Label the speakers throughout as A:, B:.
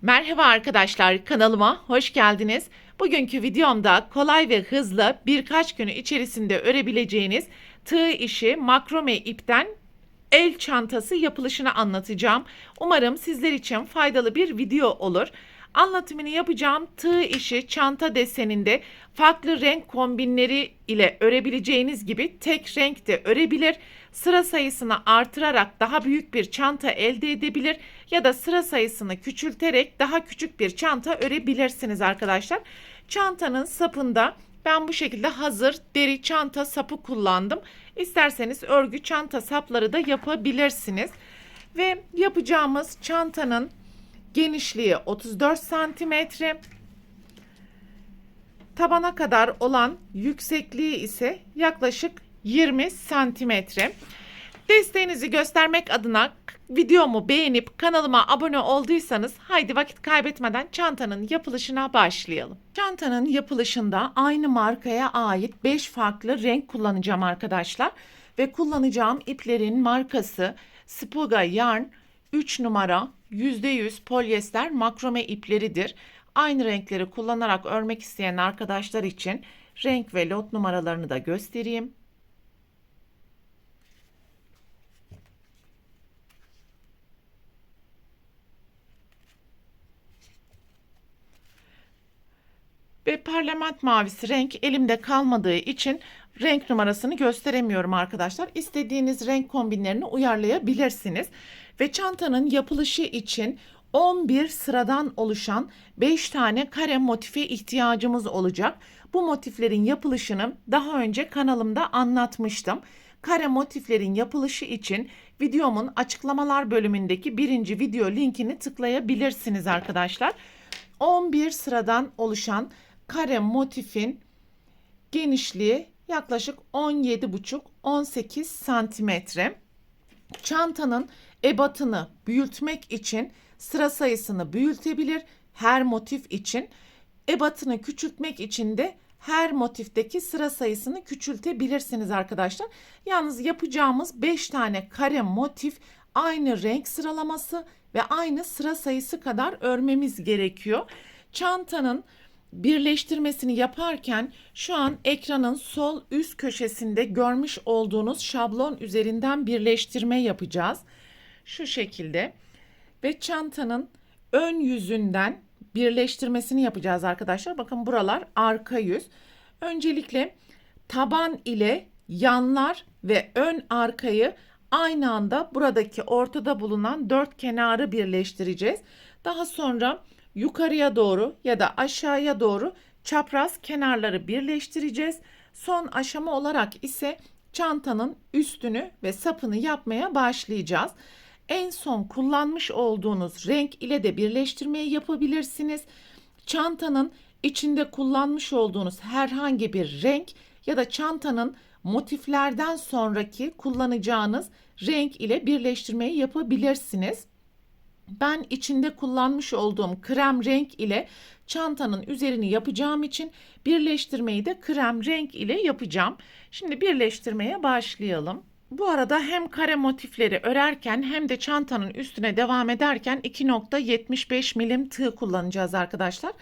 A: Merhaba arkadaşlar, kanalıma hoş geldiniz. Bugünkü videomda kolay ve hızlı birkaç gün içerisinde örebileceğiniz tığ işi makrome ipten el çantası yapılışını anlatacağım. Umarım sizler için faydalı bir video olur. Anlatımını yapacağım tığ işi çanta deseninde farklı renk kombinleri ile örebileceğiniz gibi tek renk de örebilir. Sıra sayısını artırarak daha büyük bir çanta elde edebilir ya da sıra sayısını küçülterek daha küçük bir çanta örebilirsiniz arkadaşlar. Çantanın sapında ben bu şekilde hazır deri çanta sapı kullandım. İsterseniz örgü çanta sapları da yapabilirsiniz. Ve yapacağımız çantanın genişliği 34 santimetre. Tabana kadar olan yüksekliği ise yaklaşık 20 santimetre. Desteğinizi göstermek adına videomu beğenip kanalıma abone olduysanız haydi vakit kaybetmeden çantanın yapılışına başlayalım. Çantanın yapılışında aynı markaya ait 5 farklı renk kullanacağım arkadaşlar. Ve kullanacağım iplerin markası Spoga Yarn 3 numara %100 polyester makrome ipleridir. Aynı renkleri kullanarak örmek isteyen arkadaşlar için renk ve lot numaralarını da göstereyim. Ve parlament mavisi renk elimde kalmadığı için renk numarasını gösteremiyorum arkadaşlar. İstediğiniz renk kombinlerini uyarlayabilirsiniz. Ve çantanın yapılışı için 11 sıradan oluşan 5 tane kare motife ihtiyacımız olacak. Bu motiflerin yapılışını daha önce kanalımda anlatmıştım. Kare motiflerin yapılışı için videomun açıklamalar bölümündeki birinci video linkini tıklayabilirsiniz arkadaşlar. 11 sıradan oluşan kare motifin genişliği yaklaşık 17,5-18 santimetre. Çantanın ebatını büyütmek için sıra sayısını büyütebilir. Her motif için ebatını küçültmek için de her motifteki sıra sayısını küçültebilirsiniz arkadaşlar. Yalnız yapacağımız 5 tane kare motif aynı renk sıralaması ve aynı sıra sayısı kadar örmemiz gerekiyor. Çantanın birleştirmesini yaparken şu an ekranın sol üst köşesinde görmüş olduğunuz şablon üzerinden birleştirme yapacağız. Şu şekilde ve çantanın ön yüzünden birleştirmesini yapacağız arkadaşlar. Bakın buralar arka yüz. Öncelikle taban ile yanlar ve ön arkayı aynı anda buradaki ortada bulunan dört kenarı birleştireceğiz. Daha sonra yukarıya doğru ya da aşağıya doğru çapraz kenarları birleştireceğiz. Son aşama olarak ise çantanın üstünü ve sapını yapmaya başlayacağız. En son kullanmış olduğunuz renk ile de birleştirmeyi yapabilirsiniz. Çantanın içinde kullanmış olduğunuz herhangi bir renk ya da çantanın motiflerden sonraki kullanacağınız renk ile birleştirmeyi yapabilirsiniz. Ben içinde kullanmış olduğum krem renk ile çantanın üzerini yapacağım için birleştirmeyi de krem renk ile yapacağım. Şimdi birleştirmeye başlayalım. Bu arada hem kare motifleri örerken hem de çantanın üstüne devam ederken 2,75 milim tığ kullanacağız arkadaşlar.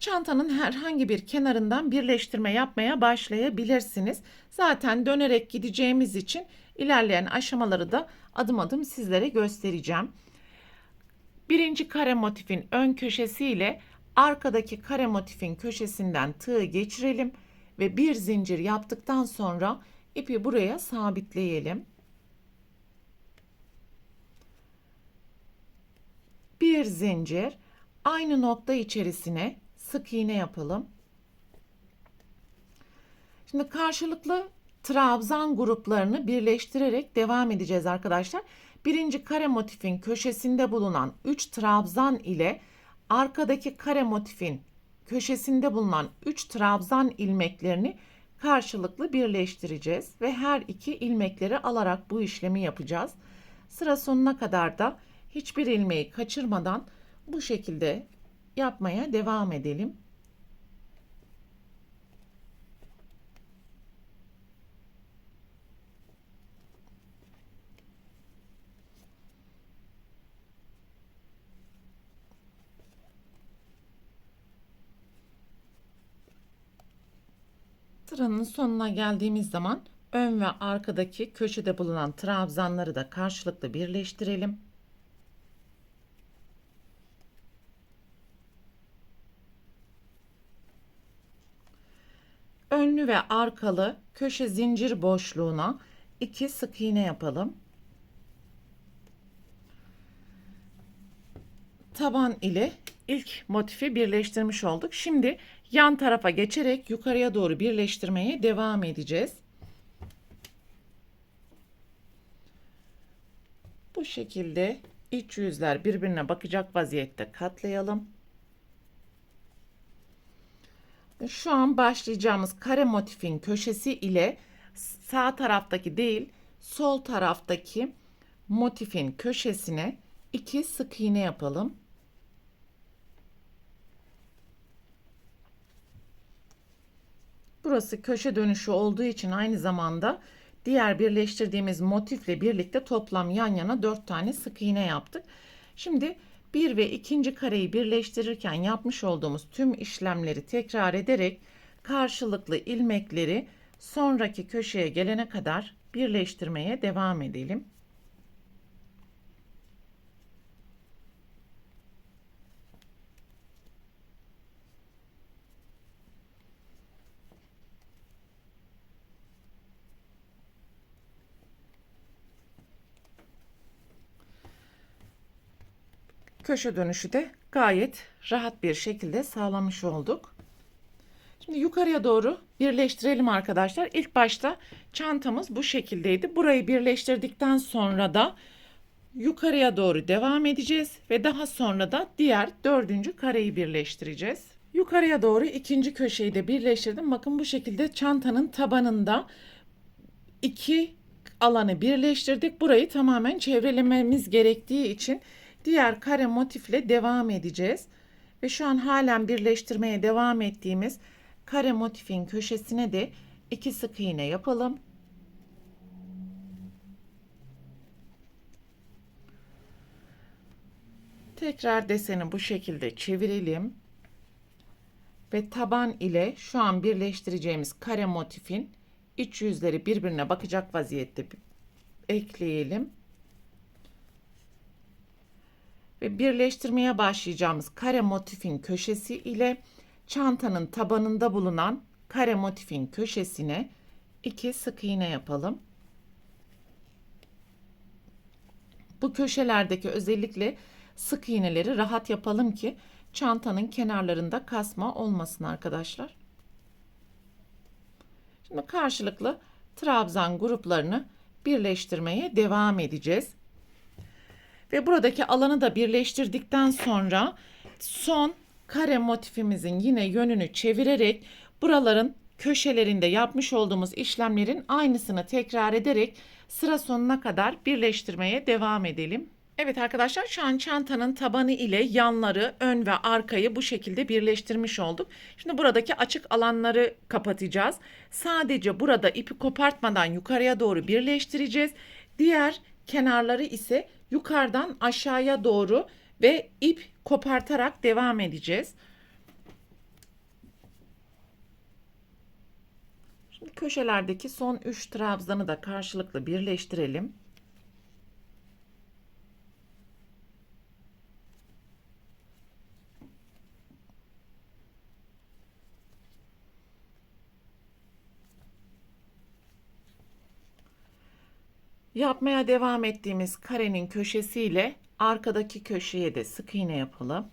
A: Çantanın herhangi bir kenarından birleştirme yapmaya başlayabilirsiniz. Zaten dönerek gideceğimiz için ilerleyen aşamaları da adım adım sizlere göstereceğim. Birinci kare motifin ön köşesi ile arkadaki kare motifin köşesinden tığı geçirelim ve bir zincir yaptıktan sonra ipi buraya sabitleyelim. Bir zincir, aynı nokta içerisine sık iğne yapalım. Şimdi karşılıklı trabzan gruplarını birleştirerek devam edeceğiz arkadaşlar. Birinci kare motifin köşesinde bulunan 3 trabzan ile arkadaki kare motifin köşesinde bulunan 3 trabzan ilmeklerini karşılıklı birleştireceğiz ve her iki ilmekleri alarak bu işlemi yapacağız. Sıra sonuna kadar da hiçbir ilmeği kaçırmadan bu şekilde yapmaya devam edelim. Sıranın sonuna geldiğimiz zaman ön ve arkadaki köşede bulunan trabzanları da karşılıklı birleştirelim. Önlü ve arkalı köşe zincir boşluğuna 2 sık iğne yapalım. Taban ile ilk motifi birleştirmiş olduk. Şimdi yan tarafa geçerek yukarıya doğru birleştirmeye devam edeceğiz. Bu şekilde iç yüzler birbirine bakacak vaziyette katlayalım. Şu an başlayacağımız kare motifin köşesi ile sağ taraftaki değil, sol taraftaki motifin köşesine 2 sık iğne yapalım. Burası köşe dönüşü olduğu için aynı zamanda diğer birleştirdiğimiz motifle birlikte toplam yan yana 4 tane sık iğne yaptık. Şimdi 1 ve 2. kareyi birleştirirken yapmış olduğumuz tüm işlemleri tekrar ederek karşılıklı ilmekleri sonraki köşeye gelene kadar birleştirmeye devam edelim. Köşe dönüşü de gayet rahat bir şekilde sağlamış olduk. Şimdi yukarıya doğru birleştirelim arkadaşlar. İlk başta çantamız bu şekildeydi. Burayı birleştirdikten sonra da yukarıya doğru devam edeceğiz ve daha sonra da diğer 4. kareyi birleştireceğiz. Yukarıya doğru 2. köşeyi de birleştirdim. Bakın bu şekilde çantanın tabanında 2 alanı birleştirdik. Burayı tamamen çevrelememiz gerektiği için diğer kare motifle devam edeceğiz. Ve şu an halen birleştirmeye devam ettiğimiz kare motifin köşesine de 2 sık iğne yapalım. Tekrar deseni bu şekilde çevirelim. Ve taban ile şu an birleştireceğimiz kare motifin iç yüzleri birbirine bakacak vaziyette ekleyelim. Ve birleştirmeye başlayacağımız kare motifin köşesi ile çantanın tabanında bulunan kare motifin köşesine 2 sık iğne yapalım. Bu köşelerdeki özellikle sık iğneleri rahat yapalım ki çantanın kenarlarında kasma olmasın arkadaşlar. Şimdi karşılıklı trabzan gruplarını birleştirmeye devam edeceğiz. Ve buradaki alanı da birleştirdikten sonra son kare motifimizin yine yönünü çevirerek buraların köşelerinde yapmış olduğumuz işlemlerin aynısını tekrar ederek sıra sonuna kadar birleştirmeye devam edelim. Evet arkadaşlar, şu an çantanın tabanı ile yanları, ön ve arkayı bu şekilde birleştirmiş olduk. Şimdi buradaki açık alanları kapatacağız. Sadece burada ipi kopartmadan yukarıya doğru birleştireceğiz. Diğer kenarları ise yukarıdan aşağıya doğru ve ip kopartarak devam edeceğiz. Şimdi köşelerdeki son 3 trabzanı da karşılıklı birleştirelim. Yapmaya devam ettiğimiz karenin köşesiyle arkadaki köşeye de sık iğne yapalım.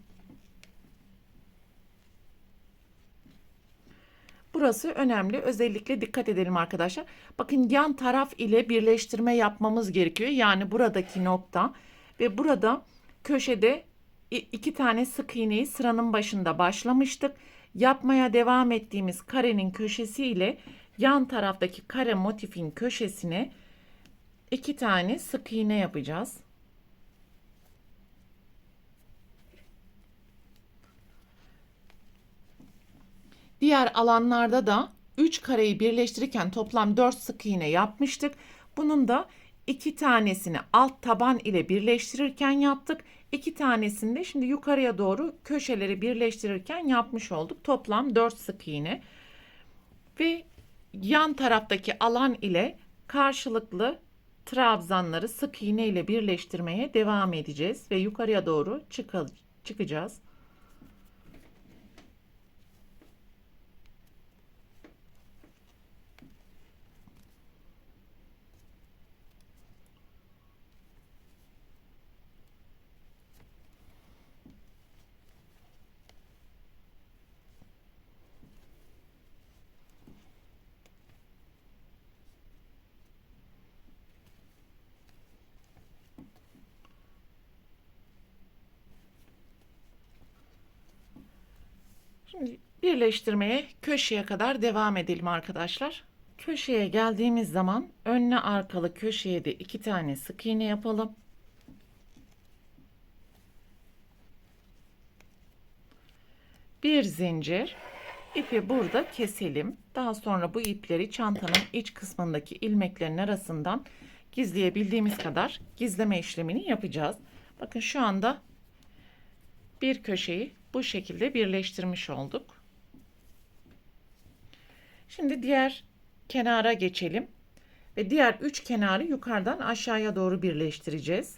A: Burası önemli. Özellikle dikkat edelim arkadaşlar. Bakın yan taraf ile birleştirme yapmamız gerekiyor. Yani buradaki nokta ve burada köşede 2 tane sık iğneyi sıranın başında başlamıştık. Yapmaya devam ettiğimiz karenin köşesi ile yan taraftaki kare motifin köşesine 2 tane sık iğne yapacağız. Diğer alanlarda da 3 kareyi birleştirirken toplam 4 sık iğne yapmıştık. Bunun da 2 tanesini alt taban ile birleştirirken yaptık. 2 tanesini de şimdi yukarıya doğru köşeleri birleştirirken yapmış olduk. Toplam 4 sık iğne. Ve yan taraftaki alan ile karşılıklı trabzanları sık iğne ile birleştirmeye devam edeceğiz ve yukarıya doğru çıkacağız. Şimdi birleştirmeye köşeye kadar devam edelim arkadaşlar. Köşeye geldiğimiz zaman önlü arkalı köşeye de 2 tane sık iğne yapalım. Bir zincir, ipi burada keselim. Daha sonra bu ipleri çantanın iç kısmındaki ilmeklerin arasından gizleyebildiğimiz kadar gizleme işlemini yapacağız. Bakın şu anda bir köşeyi bu şekilde birleştirmiş olduk. Şimdi diğer kenara geçelim ve diğer 3 kenarı yukarıdan aşağıya doğru birleştireceğiz.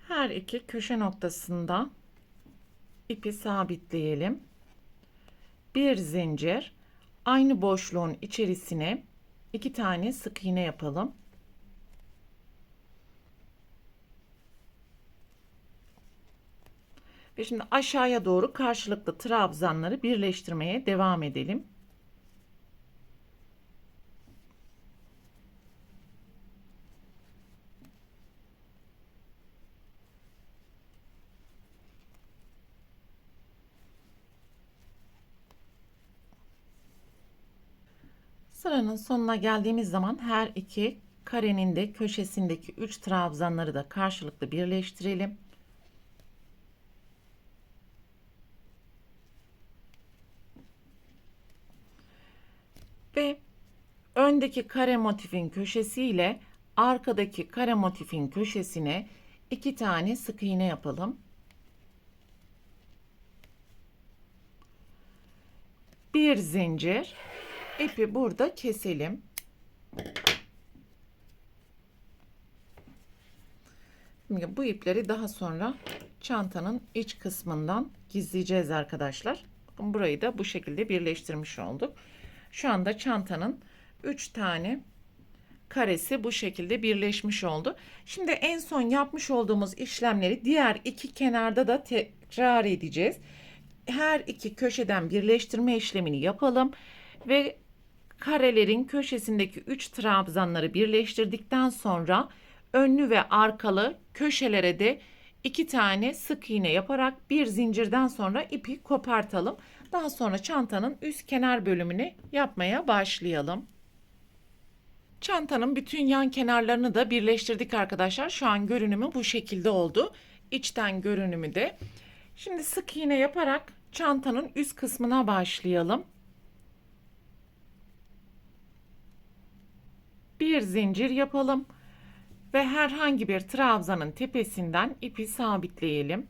A: Her iki köşe noktasında ipi sabitleyelim. Bir zincir, aynı boşluğun içerisine 2 tane sık iğne yapalım. Ve şimdi aşağıya doğru karşılıklı trabzanları birleştirmeye devam edelim. Sıranın sonuna geldiğimiz zaman her iki karenin de köşesindeki 3 trabzanları da karşılıklı birleştirelim. Ve öndeki kare motifin köşesi ile arkadaki kare motifin köşesine 2 tane sık iğne yapalım. Bir zincir, ipi burada keselim. Şimdi bu ipleri daha sonra çantanın iç kısmından gizleyeceğiz arkadaşlar. Bakın burayı da bu şekilde birleştirmiş olduk. Şu anda çantanın 3 tane karesi bu şekilde birleşmiş oldu. Şimdi en son yapmış olduğumuz işlemleri diğer iki kenarda da tekrar edeceğiz. Her iki köşeden birleştirme işlemini yapalım ve karelerin köşesindeki 3 trabzanları birleştirdikten sonra önlü ve arkalı köşelere de 2 tane sık iğne yaparak bir zincirden sonra ipi kopartalım. Daha sonra çantanın üst kenar bölümünü yapmaya başlayalım. Çantanın bütün yan kenarlarını da birleştirdik arkadaşlar. Şu an görünümü bu şekilde oldu. İçten görünümü de. Şimdi sık iğne yaparak çantanın üst kısmına başlayalım. Bir zincir yapalım ve herhangi bir trabzanın tepesinden ipi sabitleyelim.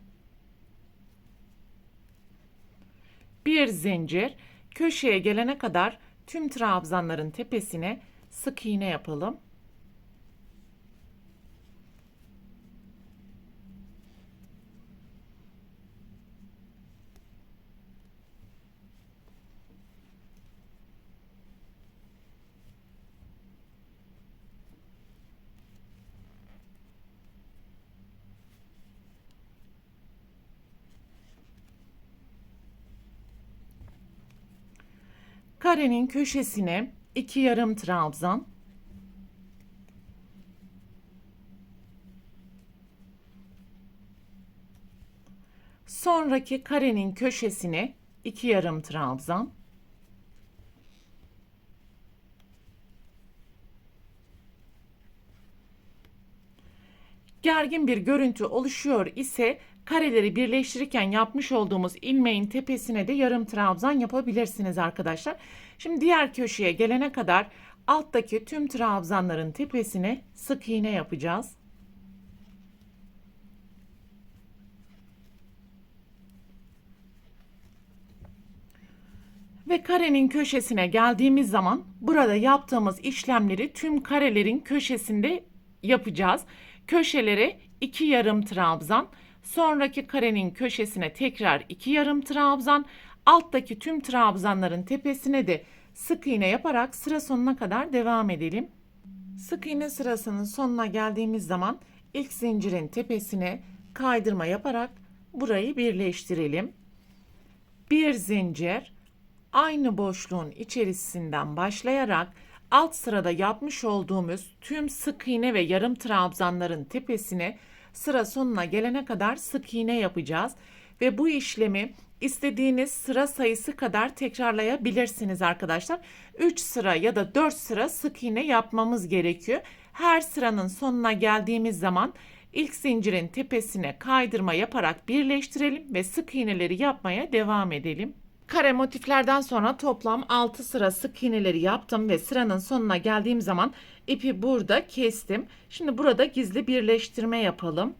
A: Bir zincir, köşeye gelene kadar tüm trabzanların tepesine sık iğne yapalım. Karenin köşesine 2 yarım trabzan, sonraki karenin köşesine 2 yarım trabzan, gergin bir görüntü oluşuyor ise kareleri birleştirirken yapmış olduğumuz ilmeğin tepesine de yarım trabzan yapabilirsiniz arkadaşlar. Şimdi diğer köşeye gelene kadar alttaki tüm trabzanların tepesine sık iğne yapacağız. Ve karenin köşesine geldiğimiz zaman burada yaptığımız işlemleri tüm karelerin köşesinde yapacağız. Köşelere 2 yarım trabzan, sonraki karenin köşesine tekrar 2 yarım trabzan, alttaki tüm trabzanların tepesine de sık iğne yaparak sıra sonuna kadar devam edelim. Sık iğne sırasının sonuna geldiğimiz zaman ilk zincirin tepesine kaydırma yaparak burayı birleştirelim. Bir zincir, aynı boşluğun içerisinden başlayarak alt sırada yapmış olduğumuz tüm sık iğne ve yarım trabzanların tepesine sıra sonuna gelene kadar sık iğne yapacağız. Ve bu işlemi istediğiniz sıra sayısı kadar tekrarlayabilirsiniz arkadaşlar. 3 sıra ya da 4 sıra sık iğne yapmamız gerekiyor. Her sıranın sonuna geldiğimiz zaman ilk zincirin tepesine kaydırma yaparak birleştirelim ve sık iğneleri yapmaya devam edelim. Kare motiflerden sonra toplam 6 sıra sık iğneleri yaptım ve sıranın sonuna geldiğim zaman ipi burada kestim. Şimdi burada gizli birleştirme yapalım.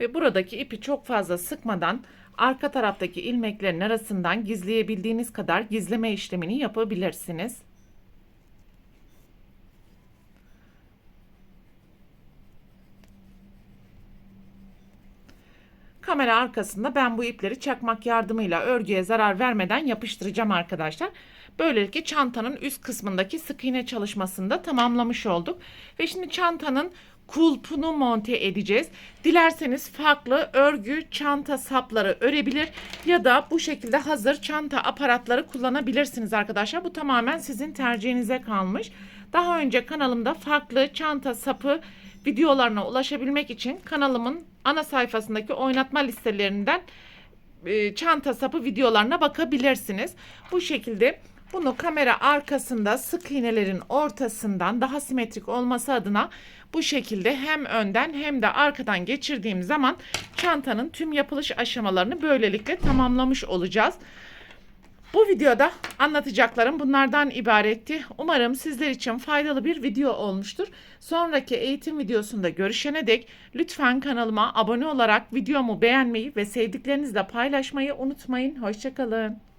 A: Ve buradaki ipi çok fazla sıkmadan arka taraftaki ilmeklerin arasından gizleyebildiğiniz kadar gizleme işlemini yapabilirsiniz. Kamera arkasında ben bu ipleri çakmak yardımıyla örgüye zarar vermeden yapıştıracağım arkadaşlar. Böylelikle çantanın üst kısmındaki sık iğne çalışmasını da tamamlamış olduk. Ve şimdi çantanın kulpunu monte edeceğiz. Dilerseniz farklı örgü çanta sapları örebilir ya da bu şekilde hazır çanta aparatları kullanabilirsiniz arkadaşlar. Bu tamamen sizin tercihinize kalmış. Daha önce kanalımda farklı çanta sapı videolarına ulaşabilmek için kanalımın ana sayfasındaki oynatma listelerinden çanta sapı videolarına bakabilirsiniz. Bu şekilde bunu kamera arkasında sık iğnelerin ortasından daha simetrik olması adına bu şekilde hem önden hem de arkadan geçirdiğim zaman çantanın tüm yapılış aşamalarını böylelikle tamamlamış olacağız. Bu videoda anlatacaklarım bunlardan ibaretti. Umarım sizler için faydalı bir video olmuştur. Sonraki eğitim videosunda görüşene dek lütfen kanalıma abone olarak videomu beğenmeyi ve sevdiklerinizle paylaşmayı unutmayın. Hoşça kalın.